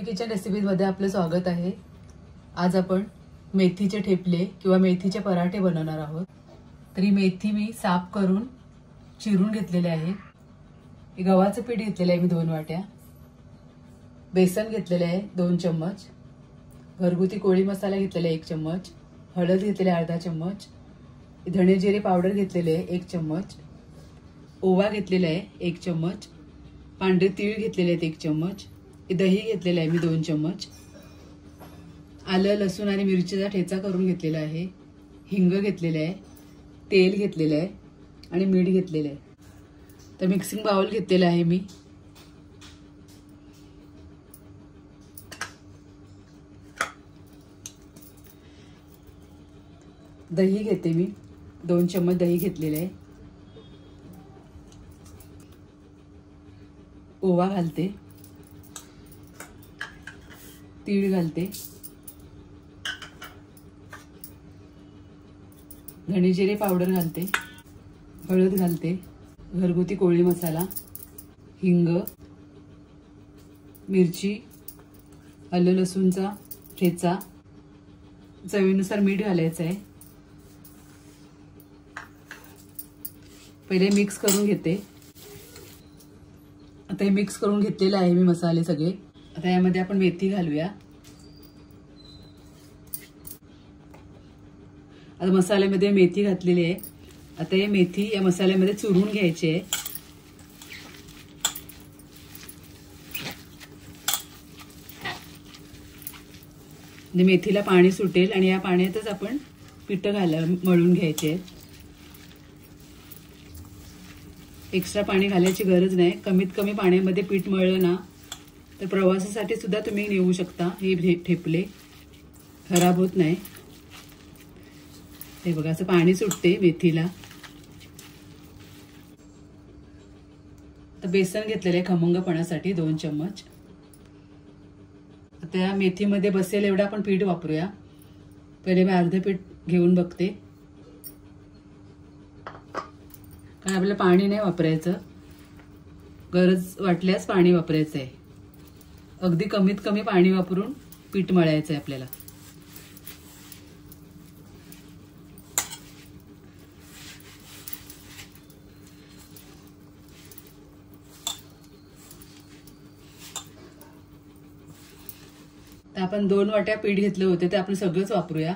Lakshmi kitchen रेसिपीजमध्ये आपलं स्वागत आहे। आज आपण मेथीचे ठेपले किंवा मेथीचे पराठे बनवणार आहोत। तरी मेथी मी साफ करून चिरून घेतलेले आहे। गव्हाचं पीठ घेतलेलं आहे मी 2 वाट्या। बेसन घेतलेले आहे 2 चम्मच। घरगुती कोळी मसाला घेतलेला आहे 1 चम्मच। हळद घेतलेली आहे अर्धा चम्मच। धणे जिरे पावडर घेतलेले आहे 1 चम्मच। ओवा घेतलेला आहे 1 चम्मच। पांढरे तीळ घेतलेले आहेत 1 चम्मच। दही घेतलेलं आहे मी 2 चम्मच। आलं लसूण आणि मिरचीचा ठेचा करून घेतलेला आहे। हिंग घेतलेलं आहे। तेल घेतलेलं आहे आणि मीठ घेतलेलं आहे। तर मिक्सिंग बाउल घेतलेला आहे मी। दही घेते मी 2 चम्मच दही घेतलेलं आहे। ओवा घालते, तीळ घालते, धणे जिरे पावडर घालते, हळद घालते, घरगुती कोळी मसाला, हिंग, मिरची, आलं लसूणचा ठेचा, चवीनुसार मीठ घालायचं आहे। पहिले मिक्स करून घेते। आता हे मिक्स करून घेतलेले आहे मी मसाले सगळे। आता यामध्ये आपण मेथी घालूया। आता मसाल्यामध्ये मेथी घातलेली आहे। आता हे मेथी या मसाल्यामध्ये चुरून घ्यायची आहे। म्हणजे मेथीला पाणी सुटेल आणि या पाण्यातच आपण पीठ मळून घ्यायचे। एक्स्ट्रा पाणी घालायची गरज नाही। कमीत कमी पाण्यामध्ये पीठ मळलं ना तर प्रवासासाठी सुद्धा तुम्ही नेऊ शकता। हे ठेपले खराब होत नाही। हे बघा असं पाणी सुटते मेथीला। तर बेसन घेतलेलं आहे खमंगपणासाठी 2 चम्मच। आता या मेथीमध्ये बसेल एवढं आपण पीठ वापरूया। पहिले मी अर्धे पीठ घेऊन बघते, कारण आपल्याला पाणी नाही वापरायचं। गरज वाटल्यास पाणी वापरायचं आहे। अगदी कमीत कमी पाणी वापरून पीठ मळायचं आहे आपल्याला। तर आपण 2 वाट्या पीठ घेतले होते ते आपण सगळंच वापरूया।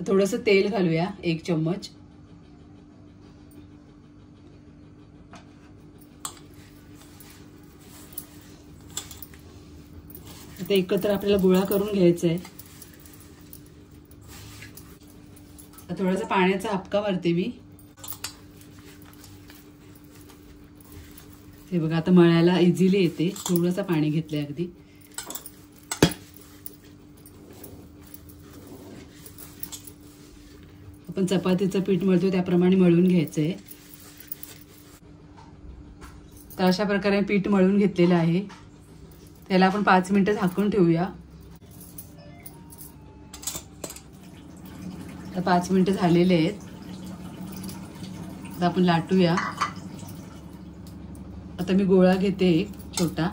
थोडंसं तेल घालूया 1 चम्मच। आता एकत्र आपल्याला गोळा करून घ्यायचा आहे। थोडासा पाण्याचा हापका मारते मी। हे बघा आता मळायला इझिली येते। थोडंसं पाणी घेतलंय अगदी। आपण चपातीचं पीठ मळतो त्याप्रमाणे मळून घ्यायचंय। तर अशा प्रकारे पीठ मळून घेतलेलं आहे। त्याला आपण 5 मिनिटं झाकून ठेवूया। तर 5 मिनिटं झालेले आहेत। आता आपण लाटूया। आता मी गोळा घेते एक छोटा।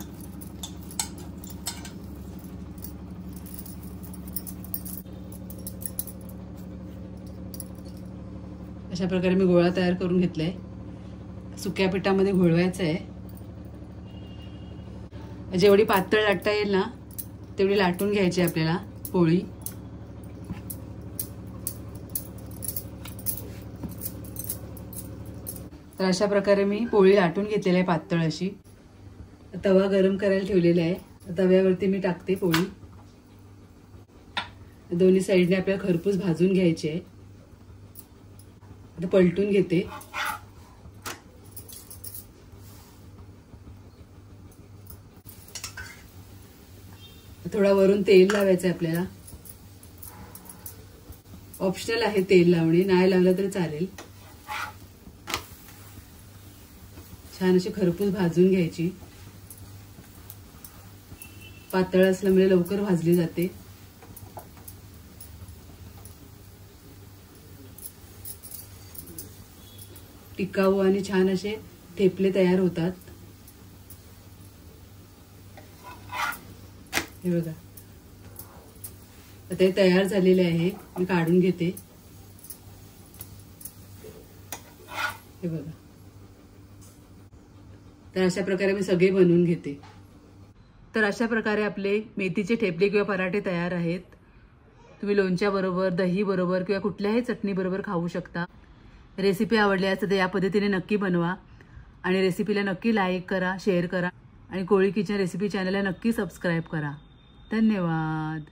अशा प्रकारे मी गोळा तयार करून घेतलाय। सुक्या पिठामध्ये घोळवायचं आहे। जेवढी पातळ लाटता येईल ना तेवढी लाटून घ्यायची आपल्याला पोळी। तर अशा प्रकारे मी पोळी लाटून घेतलेली आहे पातळ अशी। तवा गरम करायला ठेवलेला आहे। तव्यावरती मी टाकते पोळी। दोन्ही साईडने आपल्याला खरपूस भाजून घ्यायची आहे। आता पलटून घेते। थोडा वरून तेल लावायचं आहे आपल्याला। ऑप्शनल आहे तेल लावणे, नाही लावलं तरी चालेल। छान अशी खरपूस भाजून घ्यायची। पातळ असल्यामुळे लवकर भाजली जाते। टिकाऊ आणि छान असे ठेपले तयार होतात। हे बघा, आता हे तयार झालेले आहे, मी काढून घेते। हे बघा, तर अशा प्रकारे मी सगळे बनवून घेते। तर अशा प्रकारे आपले मेथीचे ठेपले किंवा पराठे तयार आहेत। तुम्ही लोणच्या बरोबर, दही बरोबर किंवा कुठल्याही चटणी बरोबर खाऊ शकता। रेसिपी आवडली असेल तर या पद्धतीने नक्की बनवा आणि रेसिपीला नक्की लाईक करा, शेअर करा आणि कोळी किचन रेसिपी चॅनलला नक्की सबस्क्राईब करा। धन्यवाद।